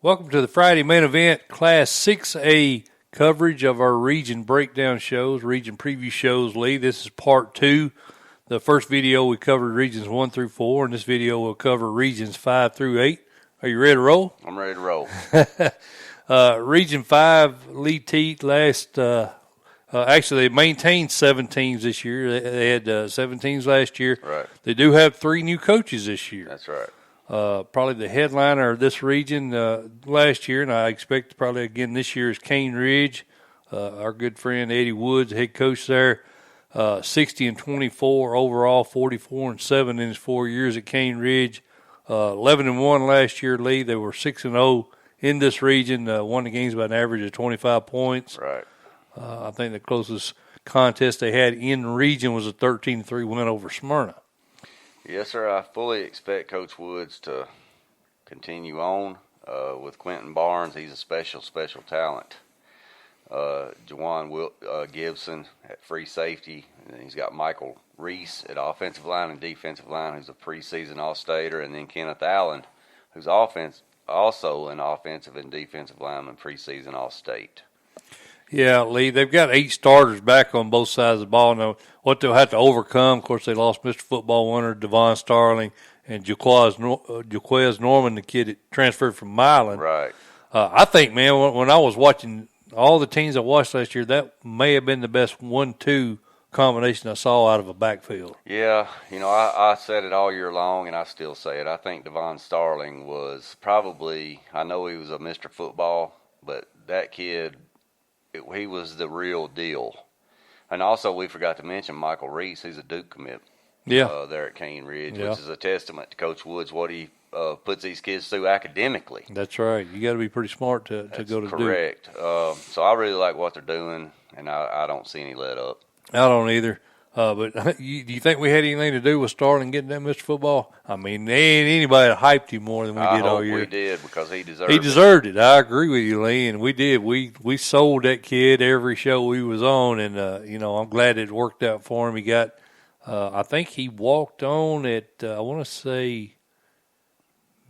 Welcome to the Friday main event, Class 6A coverage of our region breakdown shows, region preview shows, Lee. This is part 2. The first video we covered regions 1 through 4, and this video will cover regions 5 through 8. Are you ready to roll? I'm ready to roll. Region 5, Lee Teat, actually, they maintained 7 teams this year. They had 7 teams last year. Right. They do have 3 new coaches this year. That's right. Probably the headliner of this region last year, and I expect probably again this year, is Cane Ridge. Our good friend Eddie Woods, head coach there, 60-24 overall, 44-7 in his 4 years at Cane Ridge. 11-1 last year, Lee. They were 6-0 in this region. Won the games by an average of 25 points. Right. I think the closest contest they had in the region was a 13-3 win over Smyrna. Yes, sir. I fully expect Coach Woods to continue on with Quentin Barnes. He's a special talent. Jawan Gibson at free safety. And then he's got Michael Reese at offensive line and defensive line, who's a preseason All-Stater. And then Kenneth Allen, who's also an offensive and defensive lineman, preseason All-State. Yeah, Lee, they've got 8 starters back on both sides of the ball. Now, what they'll have to overcome, of course, they lost Mr. Football winner Devon Starling and Jaquez Norman, the kid that transferred from Milan. Right. I think, man, when I was watching all the teams I watched last year, that may have been the best 1-2 combination I saw out of a backfield. Yeah, I said it all year long, and I still say it. I think Devon Starling was probably, I know he was a Mr. Football, but that kid, he was the real deal. And also, we forgot to mention Michael Reese. He's a Duke commit there at Cane Ridge, which is a testament to Coach Woods, what he puts these kids through academically. That's right. You got to be pretty smart to go to Duke. Correct. So I really like what they're doing, and I don't see any let up. I don't either. But do you think we had anything to do with Starling getting that Mr. Football? I mean, there ain't anybody that hyped him more than we did all year. We did, because he deserved it. He deserved it. I agree with you, Lee, and we did. We sold that kid every show we was on, and, I'm glad it worked out for him. He got, I think he walked on at, I want to say,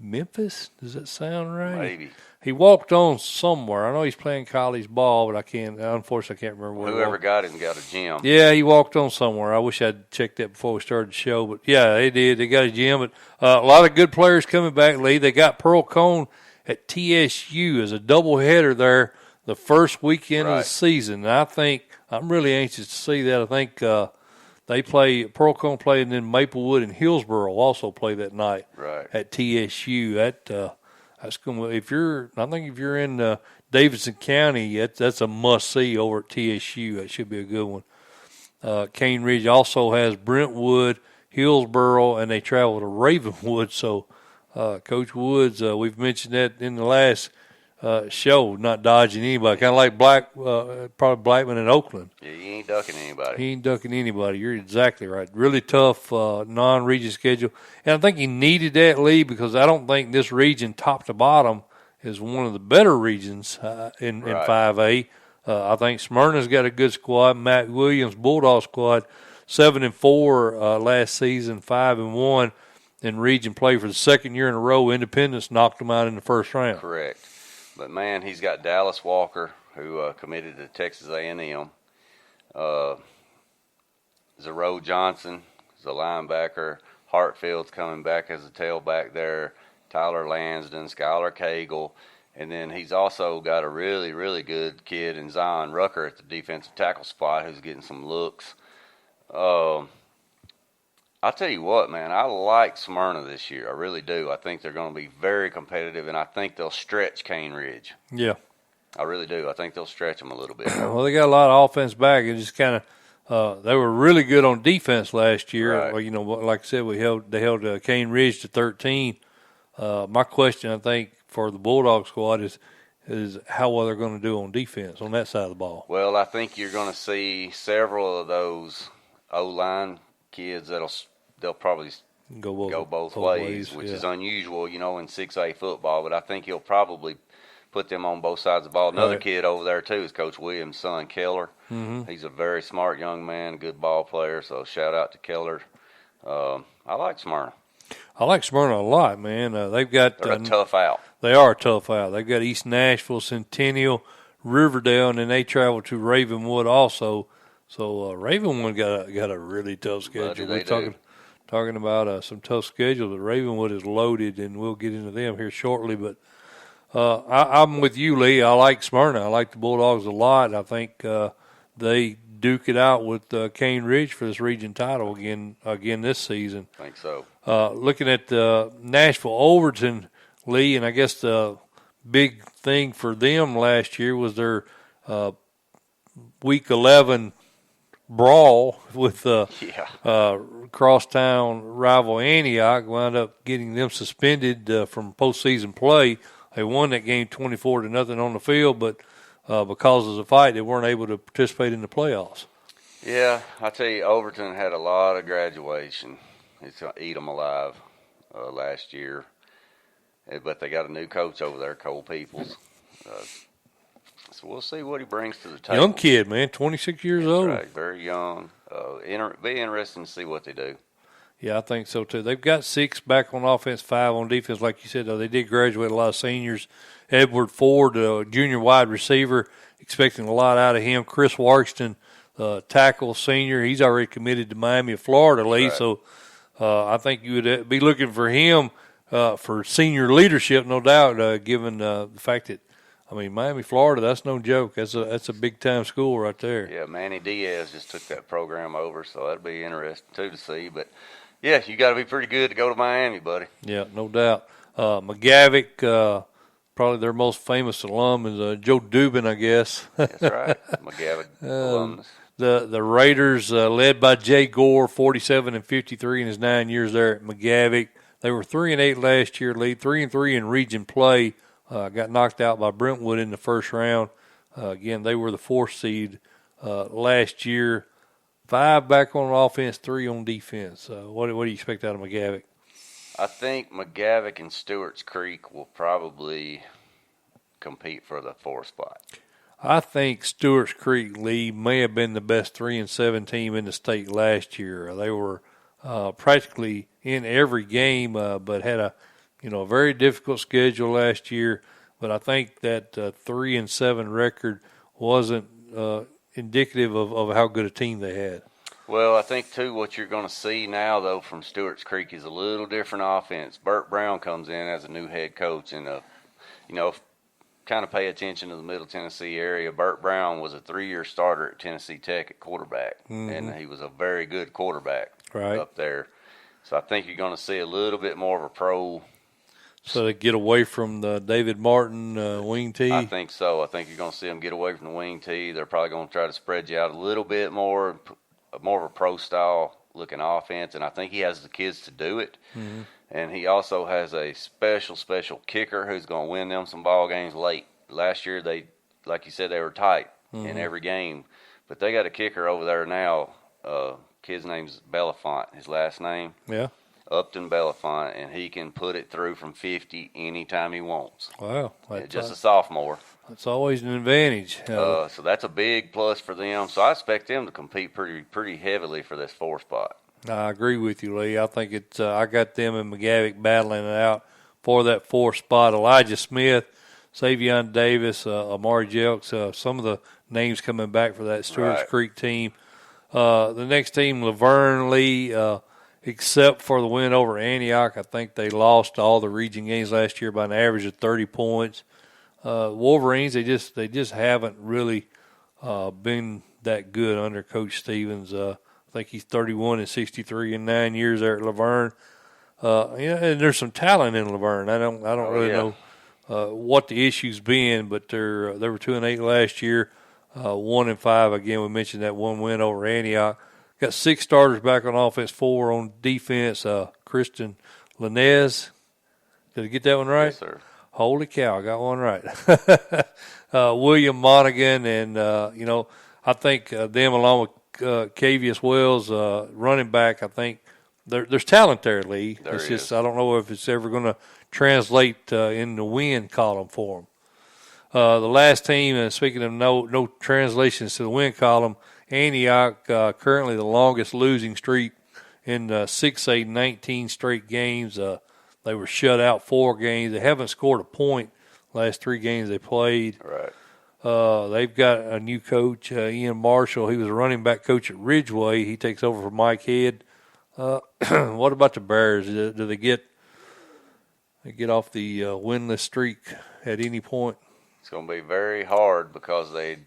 Memphis. Does that sound right? Maybe. He walked on somewhere. I know he's playing college ball, but unfortunately, I can't remember where. Whoever got him got a gym. Yeah, he walked on somewhere. I wish I'd checked that before we started the show. But, yeah, they did. They got a gym. But a lot of good players coming back, Lee. They got Pearl Cone at TSU as a doubleheader there the first weekend of the season. And I'm really anxious to see that. I think Pearl Cone play, and then Maplewood and Hillsboro also play that night at TSU. That's going to, I think if you're in Davidson County, that's a must-see over at TSU. That should be a good one. Cane Ridge also has Brentwood, Hillsboro, and they travel to Ravenwood. So, Coach Woods, we've mentioned that in the last show, not dodging anybody. Kind of like probably Blackman in Oakland. Yeah, he ain't ducking anybody. He ain't ducking anybody. You're exactly right. Really tough non-region schedule. And I think he needed that, Lee, because I don't think this region, top to bottom, is one of the better regions in 5A. I think Smyrna's got a good squad. Matt Williams' Bulldog squad, 7-4 last season, 5-1 in region play for the second year in a row. Independence knocked them out in the first round. Correct. But, man, he's got Dallas Walker, who committed to Texas A&M. Zero Johnson is a linebacker. Hartfield's coming back as a tailback there. Tyler Lansden, Skylar Cagle. And then he's also got a really, really good kid in Zion Rucker at the defensive tackle spot who's getting some looks. I'll tell you what, man, I like Smyrna this year. I really do. I think they're going to be very competitive, and I think they'll stretch Cane Ridge. Yeah. I really do. I think they'll stretch them a little bit. Well, they got a lot of offense back. It just kind of they were really good on defense last year. Right. Well, like I said, they held Cane Ridge to 13. My question, I think, for the Bulldog squad is how well they're going to do on defense on that side of the ball. Well, I think you're going to see several of those O-line kids they'll probably go both ways, which is unusual, in 6A football. But I think he'll probably put them on both sides of the ball. Another kid over there, too, is Coach Williams' son, Keller. Mm-hmm. He's a very smart young man, good ball player, so shout out to Keller. I like Smyrna. I like Smyrna a lot, man. They've got They're a tough out. They are a tough out. They've got East Nashville, Centennial, Riverdale, and then they travel to Ravenwood also. So Ravenwood got a really tough schedule. We're talking about some tough schedules, but Ravenwood is loaded, and we'll get into them here shortly. But I'm with you, Lee. I like Smyrna. I like the Bulldogs a lot. I think they duke it out with Cane Ridge for this region title again this season. I think so. Looking at Nashville Overton, Lee, and I guess the big thing for them last year was their Week 11 brawl with crosstown rival Antioch. Wound up getting them suspended from postseason play. They won that game 24-0 on the field, but because of the fight, they weren't able to participate in the playoffs. Yeah, I tell you, Overton had a lot of graduation. It's going to eat them alive last year. But they got a new coach over there, Cole Peoples. So we'll see what he brings to the table. Young kid, man, 26 years old. Right, very young. Be interesting to see what they do. Yeah, I think so, too. They've got 6 back on offense, 5 on defense. Like you said, though, they did graduate a lot of seniors. Edward Ford, junior wide receiver, expecting a lot out of him. Chris Warkston, tackle senior. He's already committed to Miami of Florida, Lee. Right. So I think you would be looking for him for senior leadership, no doubt, given the fact that, Miami, Florida, that's no joke. That's a big-time school right there. Yeah, Manny Diaz just took that program over, so that'll be interesting, too, to see. But, yeah, you got to be pretty good to go to Miami, buddy. Yeah, no doubt. McGavick, probably their most famous alum is Joe Dubin, I guess. That's right, McGavick alumnus. The Raiders, led by Jay Gore, 47-53 in his 9 years there at McGavick. They were 3-8 last year, Lee, 3-3 in region play. Got knocked out by Brentwood in the first round. Again, they were the 4th seed last year. 5 back on offense, 3 on defense. What do you expect out of McGavick? I think McGavick and Stewart's Creek will probably compete for the 4th spot. I think Stewart's Creek, Lee, may have been the best 3-7 team in the state last year. They were practically in every game, but had a very difficult schedule last year. But I think that 3-7 record wasn't indicative of how good a team they had. Well, I think, too, what you're going to see now, though, from Stewart's Creek is a little different offense. Burt Brown comes in as a new head coach, and, kind of pay attention to the Middle Tennessee area. Burt Brown was a 3-year starter at Tennessee Tech at quarterback, and he was a very good quarterback up there. So I think you're going to see a little bit more of a pro. So they get away from the David Martin wing tee? I think so. I think you're going to see them get away from the wing tee. They're probably going to try to spread you out a little bit more of a pro-style looking offense, and I think he has the kids to do it. Mm-hmm. And he also has a special kicker who's going to win them some ball games late. Last year, they, like you said, they were tight in every game. But they got a kicker over there now. Kid's name's Belafont, his last name. Yeah. Upton Belafont, and he can put it through from 50 anytime he wants. Wow. Just a sophomore. That's always an advantage. So that's a big plus for them. So I expect them to compete pretty heavily for this 4th spot. I agree with you, Lee. I think it's I got them and McGavick battling it out for that 4th spot. Elijah Smith, Savion Davis, Amari Jelks, some of the names coming back for that Stewart's Creek team. The next team, Laverne, Lee, except for the win over Antioch, I think they lost all the region games last year by an average of 30 points. Wolverines, they just haven't really been that good under Coach Stevens. I think he's 31-63 in 9 years there at Laverne. And there's some talent in Laverne. I don't really know what the issue's been, but they were 2-8 last year, 1-5. Again, we mentioned that one win over Antioch. Got 6 starters back on offense, 4 on defense. Christian Linez, did I get that one right? Yes, sir. Holy cow, I got one right. William Monaghan, and, I think them along with Cavius Wells, running back, I think there's talent there, Lee. It's just I don't know if it's ever going to translate in the win column for them. The last team, and speaking of no translations to the win column, Antioch, currently the longest losing streak in 6A 19 straight games. They were shut out 4 games. They haven't scored a point last 3 games they played. Right. They've got a new coach, Ian Marshall. He was a running back coach at Ridgeway. He takes over from Mike Head. What about the Bears? Do they get off the winless streak at any point? It's going to be very hard because they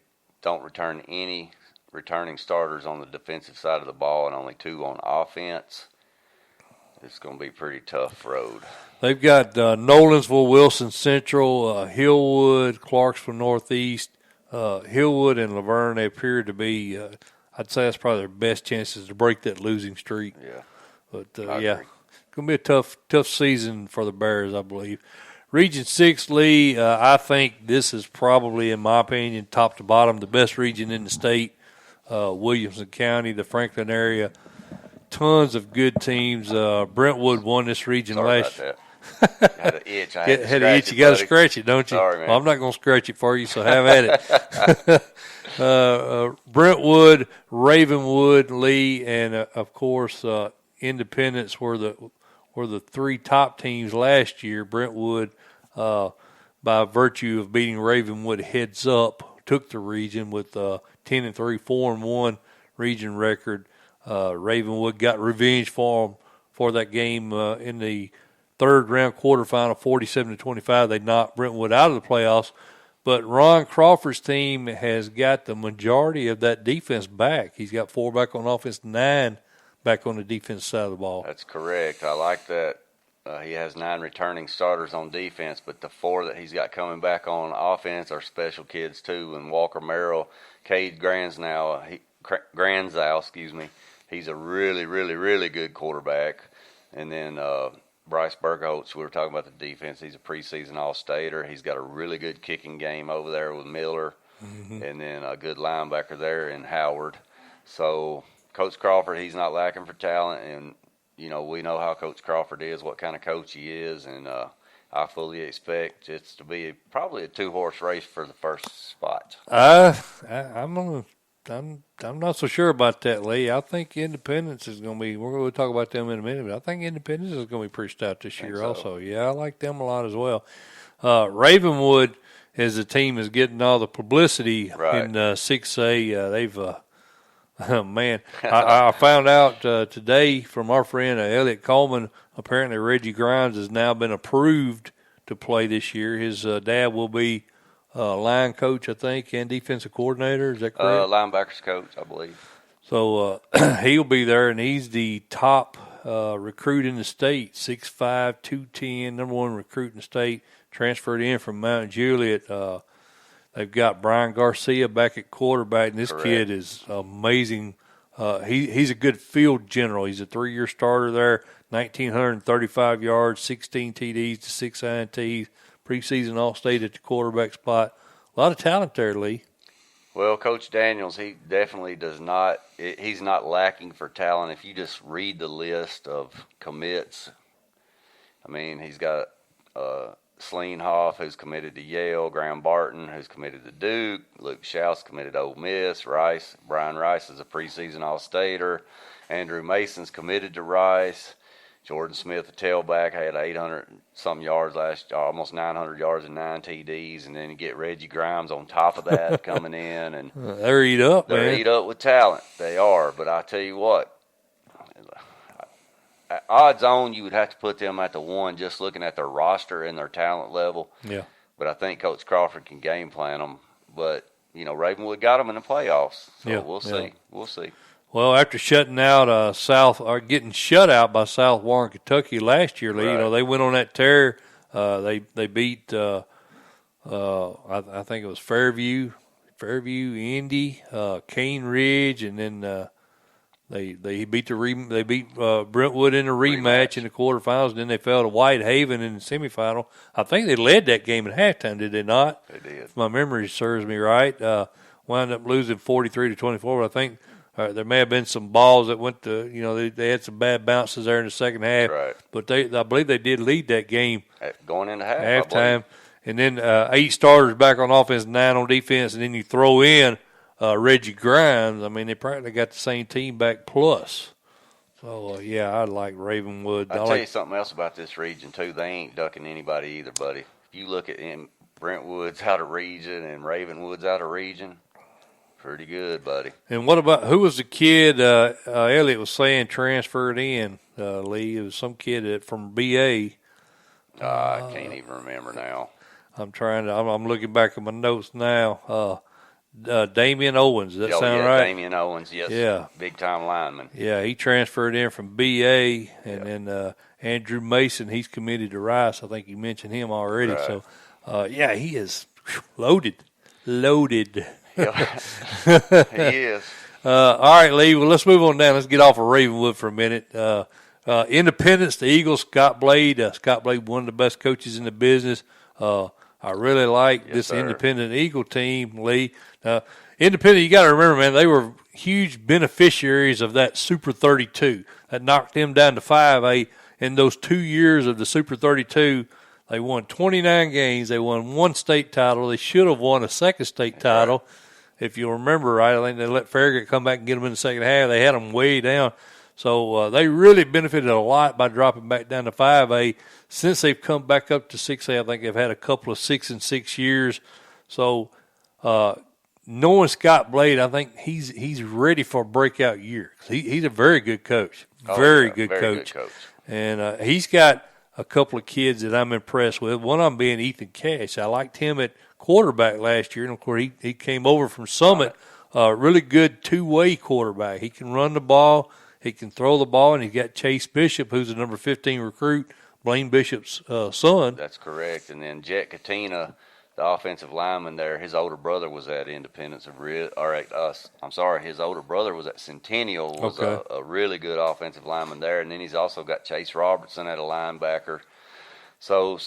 don't return any returning starters on the defensive side of the ball and only 2 on offense. It's going to be a pretty tough road. They've got Nolensville, Wilson Central, Hillwood, Clarksville Northeast. Hillwood and Laverne, they appear to be, I'd say that's probably their best chances to break that losing streak. Yeah. But, yeah, it's going to be a tough season for the Bears, I believe. Region 6, Lee, I think this is probably, in my opinion, top to bottom, the best region in the state. Williamson County, the Franklin area, tons of good teams. Brentwood won this region last year. Had an itch. Had an itch. You got to scratch it, don't you? Sorry, man. Well, I'm not going to scratch it for you, so have at it. Brentwood, Ravenwood, Lee, and of course Independence were the 3 top teams last year. Brentwood, by virtue of beating Ravenwood heads up, took the region with 10-3, 4-1 region record. Ravenwood got revenge for that game in the third round quarterfinal, 47-25. They knocked Brentwood out of the playoffs. But Ron Crawford's team has got the majority of that defense back. He's got 4 back on offense, 9 back on the defense side of the ball. That's correct. I like that. He has 9 returning starters on defense, but the 4 that he's got coming back on offense are special kids too. And Walker Merrill, Cade Granzow, he's a really, really, really good quarterback. And then Bryce Bergholtz, we were talking about the defense. He's a preseason All-Stater. He's got a really good kicking game over there with Miller, and then a good linebacker there in Howard. So Coach Crawford, he's not lacking for talent, and we know how Coach Crawford is, what kind of coach he is, and I fully expect it to be probably a 2-horse race for the first spot. I'm not so sure about that, Lee. I think Independence is going to be. We're going to talk about them in a minute, but I think Independence is going to be pretty stout this year also. Yeah, I like them a lot as well. Ravenwood, as a team, is getting all the publicity in 6A. They've man, I found out today from our friend Elliot Coleman. Apparently, Reggie Grimes has now been approved to play this year. His dad will be line coach, I think, and defensive coordinator. Is that correct? Linebackers coach, I believe. So he'll be there, and he's the top recruit in the state, 6'5", 210, number 1 recruit in the state, transferred in from Mount Juliet. They've got Brian Garcia back at quarterback, and this kid is amazing. He's a good field general. He's a 3-year starter there, 1,935 yards, 16 TDs to 6 INTs. Preseason All-State at the quarterback spot. A lot of talent there, Lee. Well, Coach Daniels, he definitely does not – he's not lacking for talent. If you just read the list of commits, I mean, he's got Sleenhoff, who's committed to Yale, Graham Barton, who's committed to Duke, Luke Schaus committed to Ole Miss, Brian Rice is a preseason All-Stater, Andrew Mason's committed to Rice. Jordan Smith, the tailback, had 800-some yards last year, almost 900 yards and 9 TDs, and then you get Reggie Grimes on top of that coming in. And they're eat up, man. They're eat up with talent. They are. But I tell you what, odds on you would have to put them at the 1 just looking at their roster and their talent level. Yeah. But I think Coach Crawford can game plan them. But, Ravenwood got them in the playoffs. So we'll see. Yeah. We'll see. Well, after shutting out getting shut out by South Warren, Kentucky last year, Lee, they went on that tear. They beat, I think it was Fairview, Indy, Cane Ridge, and then they beat Brentwood in a rematch in the quarterfinals. And then they fell to Whitehaven in the semifinal. I think they led that game at halftime, did they not? They did. If my memory serves me right. Wound up losing 43-24, but I think. There may have been some balls that went to, they had some bad bounces there in the second half. Right. But I believe they did lead that game. Going into halftime. And then 8 starters back on offense, 9 on defense, and then you throw in Reggie Grimes. I mean, they practically got the same team back plus. So, yeah, I like Ravenwood. I'll tell you something else about this region, too. They ain't ducking anybody either, buddy. If you look at Brentwood's out of region and Ravenwood's out of region, pretty good, buddy. And what about, who was the kid Elliot was saying transferred in, Lee? It was some kid from BA. I can't even remember now. I'm looking back at my notes now. Damian Owens, does that sound right? Damian Owens, yes. Yeah. Big-time lineman. Yeah, he transferred in from BA, and then Andrew Mason, he's committed to Rice. I think you mentioned him already. Right. So, yeah, he is loaded. Yeah. He is. All right, Lee, well, let's move on down. Let's get off of Ravenwood for a minute. Independence, the Eagles, Scott Blade. Scott Blade, one of the best coaches in the business. I really like this Independent Eagle team, Lee. Independent, you got to remember, man, they were huge beneficiaries of that Super 32. That knocked them down to 5A. In those 2 years of the Super 32, they won 29 games. They won one state title. They should have won a second state title. If you remember right, I think they let Farragut come back and get them in the second half. They had them way down. So they really benefited a lot by dropping back down to 5A. Since they've come back up to 6A, I think they've had a couple of 6-6 years. So knowing Scott Blade, I think he's ready for a breakout year. He's a very good coach, very good coach. And he's got a couple of kids that I'm impressed with. One of them being Ethan Cash. I liked him at quarterback last year, and of course he came over from Summit. Really good two-way quarterback. He can run the ball. He can throw the ball, and he's got Chase Bishop, who's the number 15 recruit, Blaine Bishop's son. That's correct. And then Jet Katina, the offensive lineman there, his older brother was at Independence. His older brother was at Centennial, was a really good offensive lineman there. And then he's also got Chase Robertson at a linebacker. So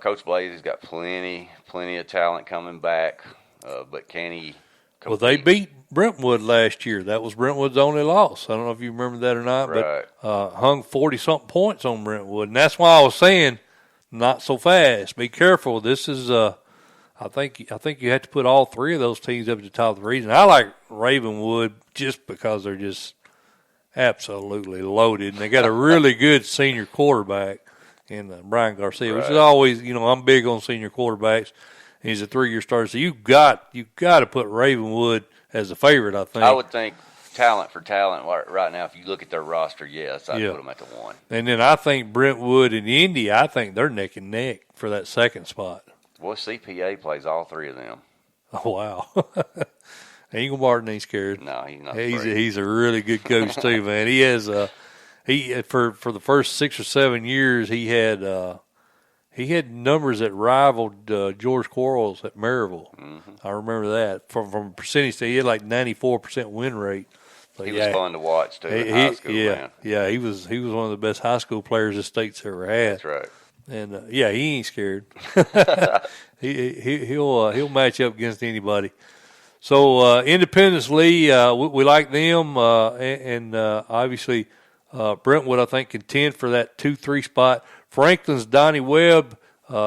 Coach Blade has got plenty of talent coming back, but can he compete? Well, they beat Brentwood last year. That was Brentwood's only loss. I don't know if you remember that or not, right. But hung 40-something points on Brentwood. And that's why I was saying not so fast. Be careful. This is I think you have to put all three of those teams up at the top of the region. I like Ravenwood just because they're just absolutely loaded. And they got a really good senior quarterback in Brian Garcia, which is always, I'm big on senior quarterbacks. He's a 3-year starter. So you got to put Ravenwood as a favorite, I think. I would think talent for talent right now, if you look at their roster, yes, I'd put them at the 1. And then I think Brentwood and Indy, I think they're neck and neck for that second spot. Boy, CPA plays all three of them. Oh, wow. Eagle Martin ain't scared. No, he's not. He's a really good coach too, man. He has for the first 6 or 7 years he had numbers that rivaled George Quarles at Maryville. Mm-hmm. I remember that from a percentage. He had like 94% win rate. So, he was fun to watch too. In high school, man. Yeah, he was one of the best high school players the state's ever had. That's right. And he ain't scared. He'll match up against anybody. So Independence Lee, we like them, and obviously Brentwood I think contend for that 2-3 spot. Franklin's Donnie Webb,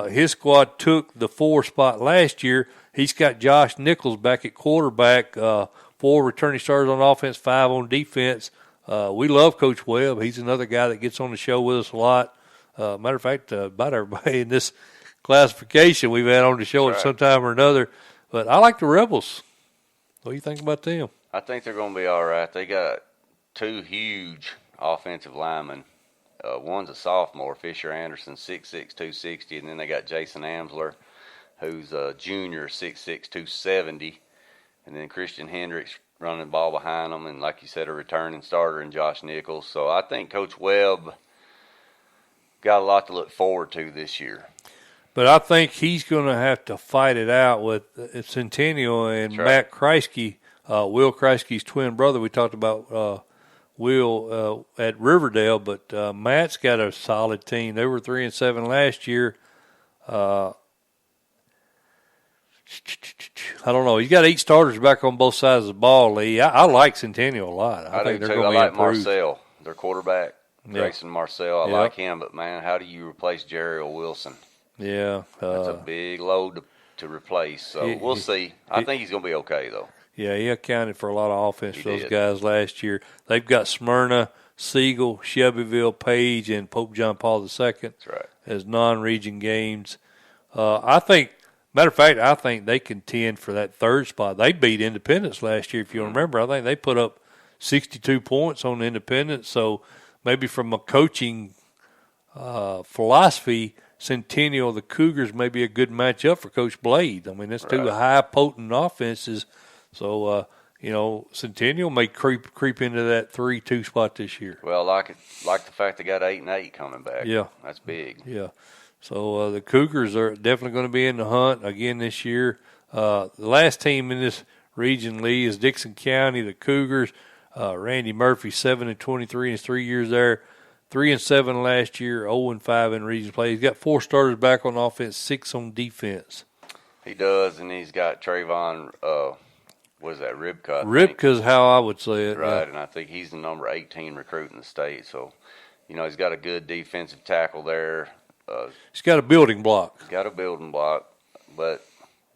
his squad took the 4 spot last year. He's got Josh Nichols back at quarterback, 4 returning starters on offense, 5 on defense. We love Coach Webb. He's another guy that gets on the show with us a lot. Matter of fact, about everybody in this classification we've had on the show at some time or another. But I like the Rebels. What do you think about them? I think they're going to be all right. They got 2 huge offensive linemen. One's a sophomore, Fisher Anderson, 6'6", 260, and then they got Jason Amsler, who's a junior, 6'6", 270, and then Christian Hendricks running the ball behind them, and like you said, a returning starter in Josh Nichols. So I think Coach Webb got a lot to look forward to this year. But I think he's going to have to fight it out with Centennial and Matt Kreisky, Will Kreisky's twin brother. We talked about Will at Riverdale, but Matt's got a solid team. They were 3-7 last year. I don't know. He's got 8 starters back on both sides of the ball, Lee. I like Centennial a lot. I think do they're too. going I to like Marcel, their quarterback, Grayson Marcel. I Yeah. like him, but, man, how do you replace Jerry Wilson? Yeah. That's a big load to replace, so we'll see. I think he's going to be okay, though. Yeah, he accounted for a lot of offense for those did. guys last year. They've got Smyrna, Siegel, Shelbyville, Page, and Pope John Paul II That's right. as non-region games. I think, matter of fact, I think they contend for that third spot. They beat Independence last year, if you remember. I think they put up 62 points on Independence. So maybe from a coaching philosophy, Centennial, the Cougars may be a good matchup for Coach Blade. I mean, that's two high, potent offenses. So, Centennial may creep into that 3-2 spot this year. Well, like the fact they got 8-8 coming back. Yeah. That's big. Yeah. So the Cougars are definitely going to be in the hunt again this year. The last team in this region, Lee, is Dixon County, the Cougars. Randy Murphy, 7-23 in his 3 years there. 3-7 last year, 0-5 in region play. He's got 4 starters back on offense, 6 on defense. He does, and he's got Trayvon, what is that, Ribka? Ribka's how I would say it. Right, yeah. and I think he's the number 18 recruit in the state. So, he's got a good defensive tackle there. He's got a building block. He's got a building block, but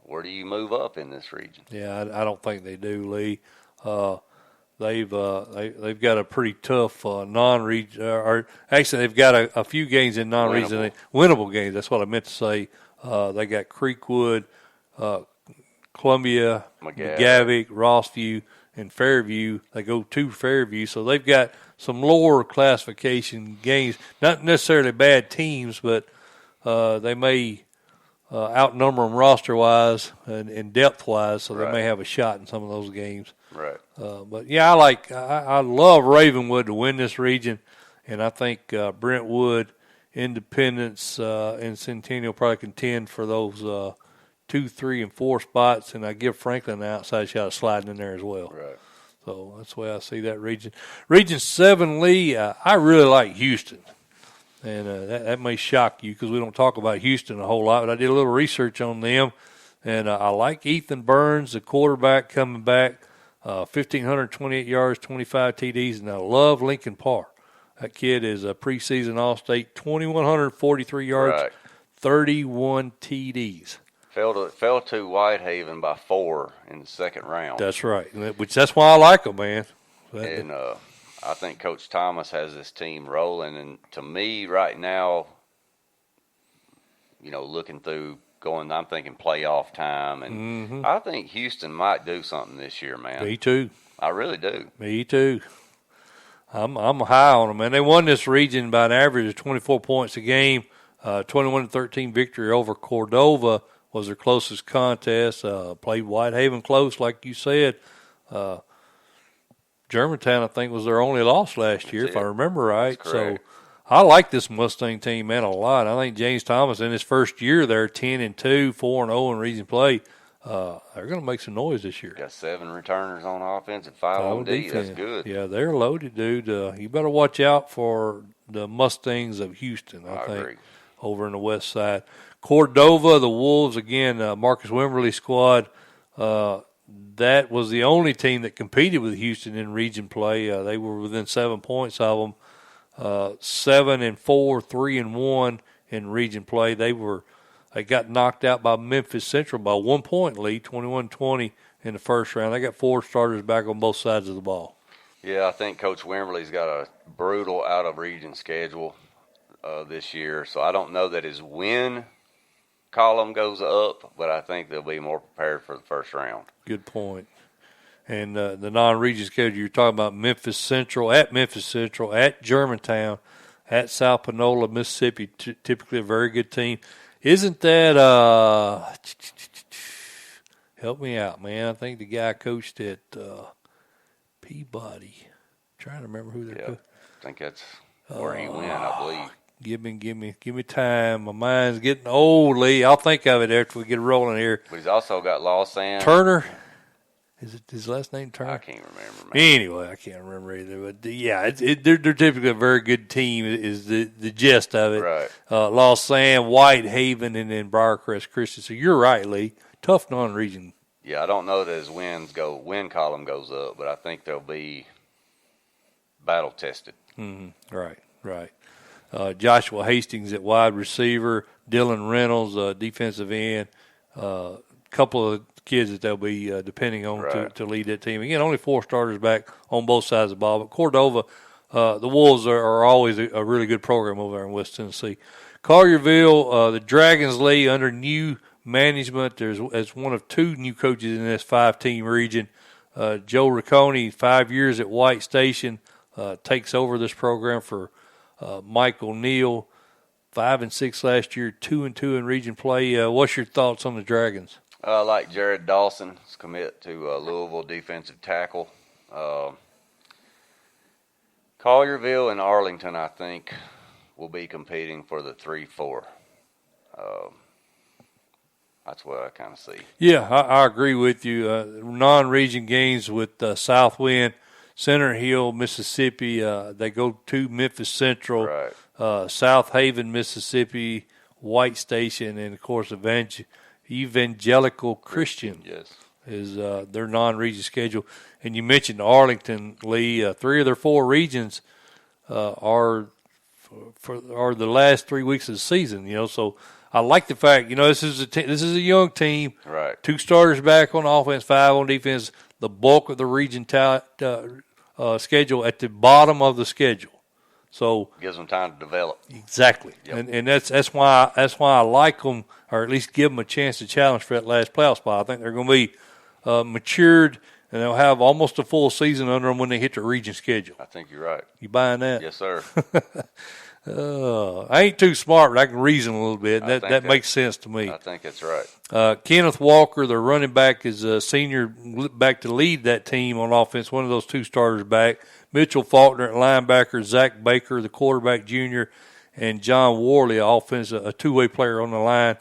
where do you move up in this region? Yeah, I don't think they do, Lee. They've got a pretty tough non-region. Or actually, they've got a few games in non-region, winnable games. That's what I meant to say. They got Creekwood, Columbia, McGavick, Rossview, and Fairview. They go to Fairview, so they've got some lower classification games. Not necessarily bad teams, but they may outnumber them roster-wise and depth-wise, so they may have a shot in some of those games. Right. But yeah, I love Ravenwood to win this region, and I think Brentwood, Independence, and Centennial probably contend for those 2, 3, and 4 spots, and I give Franklin an outside shot of sliding in there as well. Right. So that's the way I see that region. Region 7, Lee, I really like Houston, and that may shock you because we don't talk about Houston a whole lot, but I did a little research on them, and I like Ethan Burns, the quarterback, coming back. 1,528 yards, 25 TDs, and I love Lincoln Parr. That kid is a preseason All-State, 2,143 yards, 31 TDs. Fell to Whitehaven by 4 in the second round. That's right, that's why I like them, man. And I think Coach Thomas has this team rolling, and to me right now, looking through I'm thinking playoff time, and I think Houston might do something this year, man. Me too. I really do. Me too. I'm high on them, man. They won this region by an average of 24 points a game. 21-13 victory over Cordova was their closest contest. Played Whitehaven close, like you said. Germantown, I think, was their only loss last year, if I remember right. So I like this Mustang team, man, a lot. I think James Thomas, in his first year there, 10-2, 4-0 in region play, they're going to make some noise this year. Got 7 returners on offense and 5 on D. That's good. Yeah, they're loaded, dude. You better watch out for the Mustangs of Houston, I think, agree. over in the west side. Cordova, the Wolves, again, Marcus Wimberly squad. That was the only team that competed with Houston in region play. They were within 7 points of them. 7-4, 3-1 in region play. They got knocked out by Memphis Central by 1 point lead, 21-20 in the first round. They got 4 starters back on both sides of the ball. Yeah, I think Coach Wimberly's got a brutal out of region schedule this year, so I don't know that his win column goes up, but I think they'll be more prepared for the first round. Good point. And the non-region schedule, you're talking about Memphis Central, at Germantown, at South Panola, Mississippi, typically a very good team. Isn't that help me out, man. I think the guy coached at Peabody. I'm trying to remember who they're coaching. I think that's where he went, I believe. Give me time. My mind's getting old, Lee. I'll think of it after we get rolling here. But he's also got Lawson. Turner. Is it his last name Turner? I can't remember, man. Anyway, I can't remember either. But, yeah, they're typically a very good team is the gist of it. Right. Lawson, Whitehaven, and then Briarcrest Christian. So you're right, Lee. Tough non-region. Yeah, I don't know that his win column goes up, but I think they'll be battle-tested. Mm-hmm. Right. Joshua Hastings at wide receiver, Dylan Reynolds, defensive end, couple of kids that they'll be depending on to lead that team. Again, only 4 starters back on both sides of the ball. But Cordova, the Wolves are always a really good program over there in West Tennessee. Collierville, the Dragons, Lee, under new management. As one of two new coaches in this 5-team region. Joe Riccone, 5 years at White Station, takes over this program for Mike O'Neill. 5-6 last year, 2-2 in region play. What's your thoughts on the Dragons? I like Jared Dawson's commit to Louisville defensive tackle. Collierville and Arlington, I think, will be competing for the 3-4. That's what I kind of see. Yeah, I agree with you. Non-region games with Southwind, Center Hill, Mississippi. They go to Memphis Central, right. South Haven, Mississippi, White Station, and, of course, Evangelical Christian is their non-region schedule. And you mentioned Arlington, Lee. 3 of their 4 regions are the last 3 weeks of the season. So I like the fact, this is a young team. Right. 2 starters back on offense, 5 on defense. The bulk of the region schedule at the bottom of the schedule. So gives them time to develop. Exactly. Yep. And that's why I like them, or at least give them a chance to challenge for that last playoff spot. I think they're going to be matured, and they'll have almost a full season under them when they hit the region schedule. I think you're right. You buying that? Yes, sir. I ain't too smart, but I can reason a little bit. That makes sense to me. I think that's right. Kenneth Walker, the running back, is a senior back to lead that team on offense. One of those 2 starters back. Mitchell Faulkner at linebacker, Zach Baker, the quarterback junior, and John Worley, offense, a 2-way player on the line,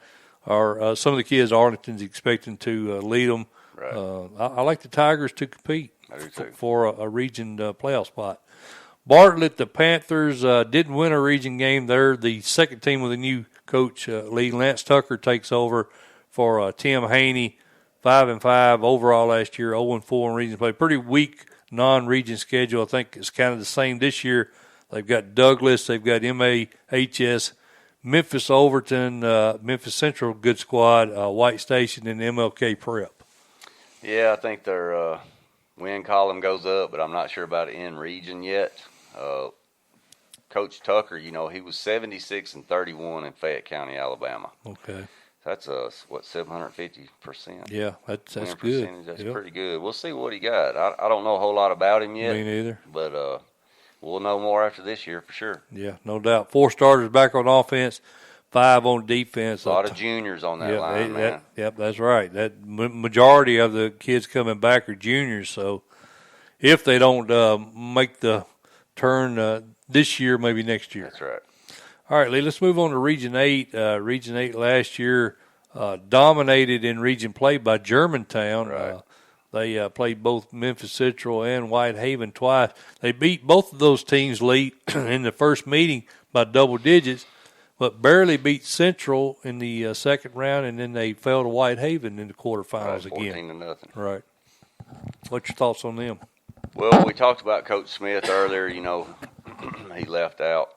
are some of the kids Arlington's expecting to lead them. Right. I like the Tigers to compete for a region playoff spot. Bartlett, the Panthers, didn't win a region game. They're the second team with a new coach. Lee Lance Tucker takes over for Tim Haney, 5-5 overall last year, 0-4 in region play. Pretty weak non-region schedule. I think it's kind of the same this year. They've got Douglas, they've got MAHS, Memphis Overton, Memphis Central, good squad, White Station, and MLK Prep. Yeah, I think their win column goes up, but I'm not sure about it in region yet. Coach Tucker, he was 76-31 in Fayette County, Alabama. Okay. That's 750%. Yeah, that's good. Percentage. That's pretty good. We'll see what he got. I don't know a whole lot about him yet. Me neither. But we'll know more after this year for sure. Yeah, no doubt. 4 starters back on offense, 5 on defense. A lot of juniors on that line, man. Yep, that's right. That majority of the kids coming back are juniors. So if they don't make the turn this year, maybe next year. That's right. All right, Lee, let's move on to Region 8. Region 8 last year dominated in region play by Germantown. Right. They played both Memphis Central and White Haven twice. They beat both of those teams, Lee, in the first meeting by double digits, but barely beat Central in the second round, and then they fell to White Haven in the quarterfinals again. 14-0. Right. What's your thoughts on them? Well, we talked about Coach Smith earlier. He left out.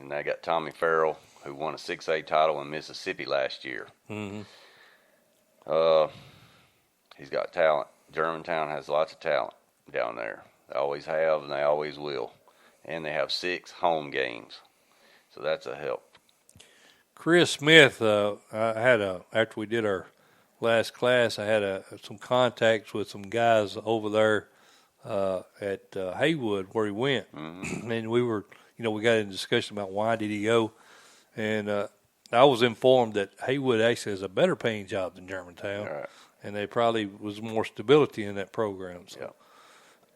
And they got Tommy Farrell, who won a 6A title in Mississippi last year. Mm-hmm. He's got talent. Germantown has lots of talent down there. They always have, and they always will. And they have 6 home games. So that's a help. Chris Smith, I had after we did our last class, I had some contacts with some guys over there at Haywood where he went. Mm-hmm. And we were – we got in a discussion about why did he go, and I was informed that Haywood actually has a better paying job than Germantown, right. And there probably was more stability in that program. So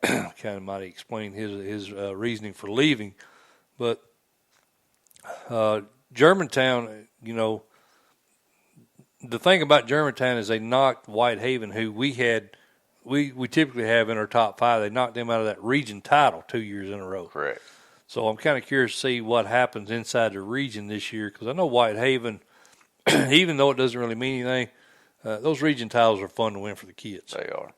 kind of might explain his reasoning for leaving. But Germantown, the thing about Germantown is they knocked White Haven, who we typically have in our top 5. They knocked them out of that region title 2 years in a row. Correct. So I'm kind of curious to see what happens inside the region this year, because I know White Haven, even though it doesn't really mean anything, those region titles are fun to win for the kids. They are.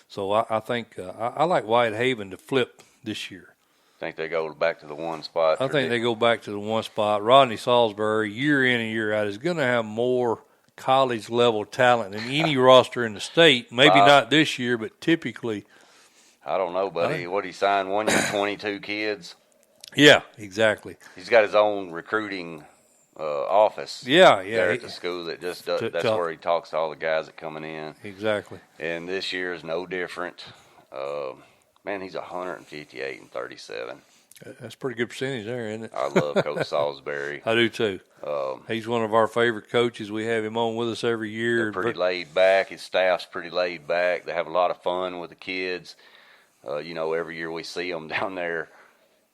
So I think I like White Haven to flip this year. Think they go back to the one spot? I think they go back to the one spot. Rodney Salisbury, year in and year out, is going to have more college-level talent than any roster in the state. Maybe not this year, but typically I don't know, buddy. What he signed 1 year, 22 kids. Yeah, exactly. He's got his own recruiting office. Yeah. There at the school that just does, that's where he talks to all the guys that coming in. Exactly. And this year is no different. Man, he's 158 and 37. That's a pretty good percentage there, isn't it? I love Coach Salisbury. I do too. He's one of our favorite coaches. We have him on with us every year. They're pretty laid back. His staff's pretty laid back. They have a lot of fun with the kids. Every year we see them down there.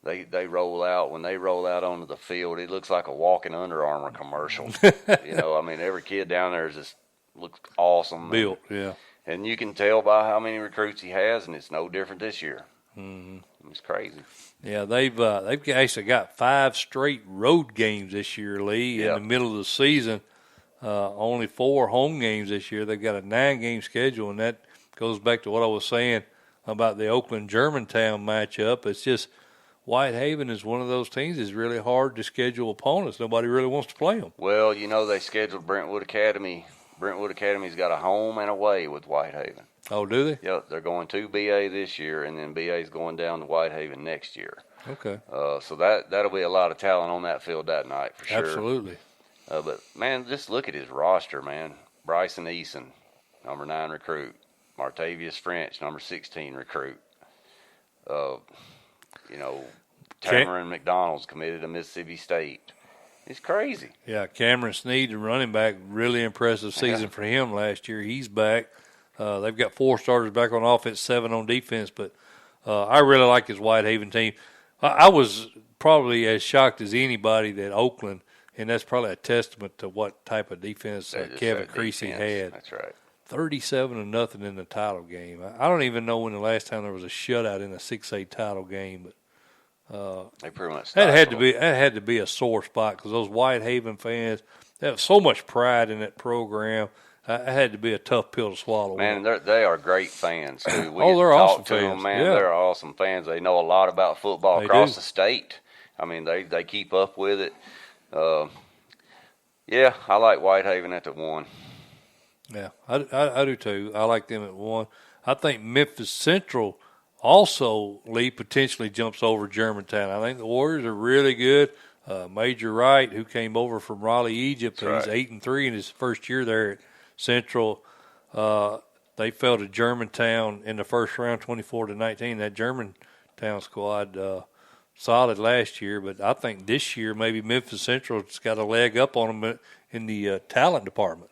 They roll out. When they roll out onto the field, it looks like a walking Under Armour commercial. Every kid down there just looks awesome. Built, yeah. And you can tell by how many recruits he has, and it's no different this year. Mm-hmm. It's crazy. Yeah, they've actually got 5 straight road games this year, Lee, in the middle of the season. Only 4 home games this year. They've got a 9-game schedule, and that goes back to what I was saying about the Oakland-Germantown matchup. It's just Whitehaven is one of those teams that's really hard to schedule opponents. Nobody really wants to play them. Well, they scheduled Brentwood Academy. Brentwood Academy's got a home and away with Whitehaven. Oh, do they? Yep, they're going to BA this year, and then BA's going down to Whitehaven next year. Okay. So that'll be a lot of talent on that field that night for sure. Absolutely. But, man, just look at his roster, man. Bryson Eason, number 9 recruit. Martavius French, number 16 recruit. Cameron McDonald's committed to Mississippi State. It's crazy. Yeah, Cameron Sneed, the running back, really impressive season for him last year. He's back. They've got 4 starters back on offense, 7 on defense, but I really like his Whitehaven team. I was probably as shocked as anybody that Oakland, and that's probably a testament to what type of defense Kevin Creasy had. That's right. 37-0 in the title game. I don't even know when the last time there was a shutout in a 6A title game, but they pretty much that had to be a sore spot because those Whitehaven fans, they have so much pride in that program. It had to be a tough pill to swallow. Man, they are great fans too. They're awesome to fans. Them, man. Yeah. They're awesome fans. They know a lot about football across the state. I mean, they keep up with it. Yeah, I like Whitehaven at the 1. Yeah, I do too. I like them at 1. I think Memphis Central also, Lee, potentially jumps over Germantown. I think the Warriors are really good. Major Wright, who came over from Raleigh, Egypt, he's 8-3 in his first year there at Central. They fell to Germantown in the first round, 24-19. That Germantown squad solid last year, but I think this year maybe Memphis Central's got a leg up on them in the talent department.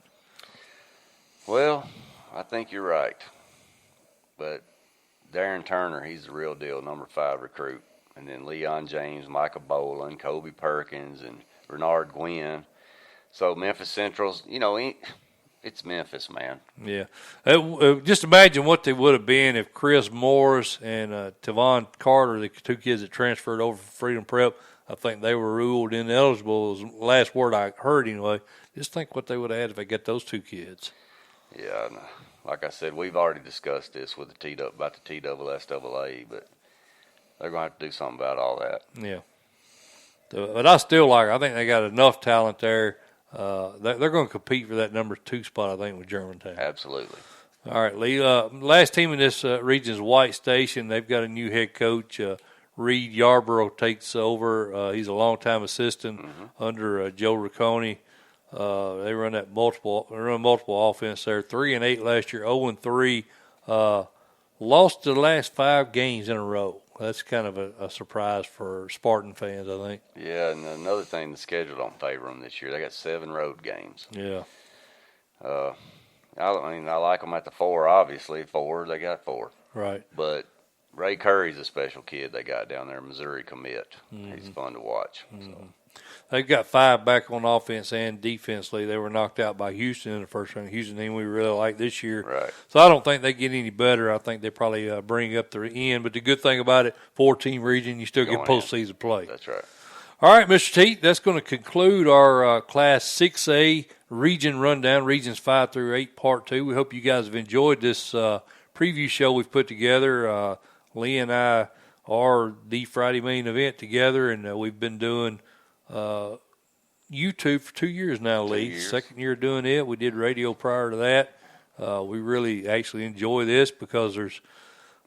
Well, I think you're right, but Darren Turner, he's the real deal, number 5 recruit. And then Leon James, Micah Boland, Kobe Perkins, and Renard Gwynn. So Memphis Central's, it's Memphis, man. Yeah. Just imagine what they would have been if Chris Morris and Tavon Carter, the 2 kids that transferred over from Freedom Prep, I think they were ruled ineligible, was the last word I heard anyway. Just think what they would have had if they got those 2 kids. Yeah, like I said, we've already discussed this with about the TSSAA, but they're going to have to do something about all that. Yeah. But I think they got enough talent there. They're going to compete for that number 2 spot, I think, with Germantown. Absolutely. All right, Lee. Last team in this region is White Station. They've got a new head coach. Reed Yarborough takes over. He's a longtime assistant under Joe Riccone. They run multiple offense there. 3-8 last year, 0-3. Lost the last 5 games in a row. That's kind of a surprise for Spartan fans, I think. Yeah, and another thing, the schedule don't favor them this year. They got 7 road games. Yeah. I like them at the 4, obviously. 4, they got 4. Right. But Ray Curry's a special kid they got down there, Missouri commit. He's fun to watch. So. They've got 5 back on offense and defensively. They were knocked out by Houston in the first round. Houston team we really like this year. Right. So I don't think they get any better. I think they probably bring up the end. But the good thing about it, 4-team region, you still get postseason play. That's right. All right, Mr. Teat, that's going to conclude our Class 6A region rundown, regions 5 through 8, part 2. We hope you guys have enjoyed this preview show we've put together. Lee and I are the Friday main event together, and we've been doing YouTube for 2 years now, Lee. 2 years. Second year doing it. We did radio prior to that. We really actually enjoy this because there's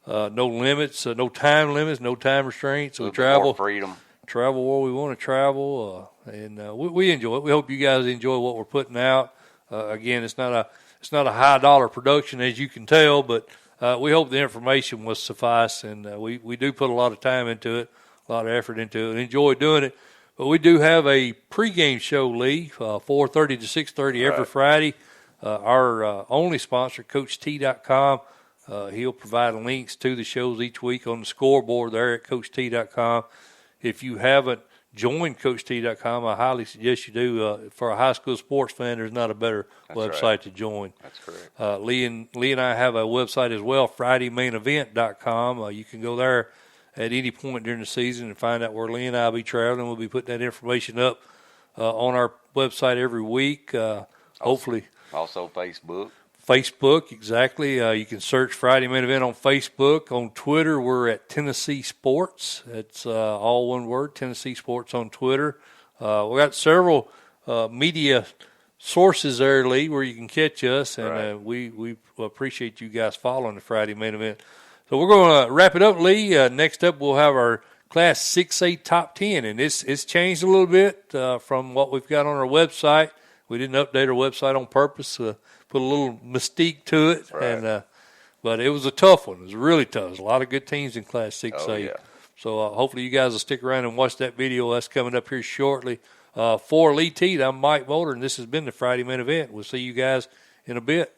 no limits, no time limits, no time restraints. So we more freedom. Travel where we want to travel, and we enjoy it. We hope you guys enjoy what we're putting out. Again, it's not a high dollar production, as you can tell, but we hope the information will suffice, and we do put a lot of time into it, a lot of effort into it, and enjoy doing it. But we do have a pregame show, Lee, 4:30 to 6:30 every Friday. Our only sponsor, CoachT.com. He'll provide links to the shows each week on the scoreboard there at CoachT.com. If you haven't joined CoachT.com, I highly suggest you do. For a high school sports fan, there's not a better website to join. That's correct. Lee and I have a website as well, FridayMainEvent.com. You can go there at any point during the season and find out where Lee and I will be traveling. We'll be putting that information up on our website every week. Hopefully. Also Facebook, exactly. You can search Friday Main Event on Facebook. On Twitter, we're at Tennessee Sports. It's all one word, Tennessee Sports on Twitter. We got several media sources there, Lee, where you can catch us, and we appreciate you guys following the Friday Main Event. So we're going to wrap it up, Lee. Next up, we'll have our Class 6A Top 10, and it's changed a little bit from what we've got on our website. We didn't update our website on purpose, put a little mystique to it, and but it was a tough one. It was really tough. There's a lot of good teams in Class 6A. Oh, yeah. So hopefully you guys will stick around and watch that video. That's coming up here shortly. For Lee Teat, I'm Mike Molder, and this has been the Friday Main Event. We'll see you guys in a bit.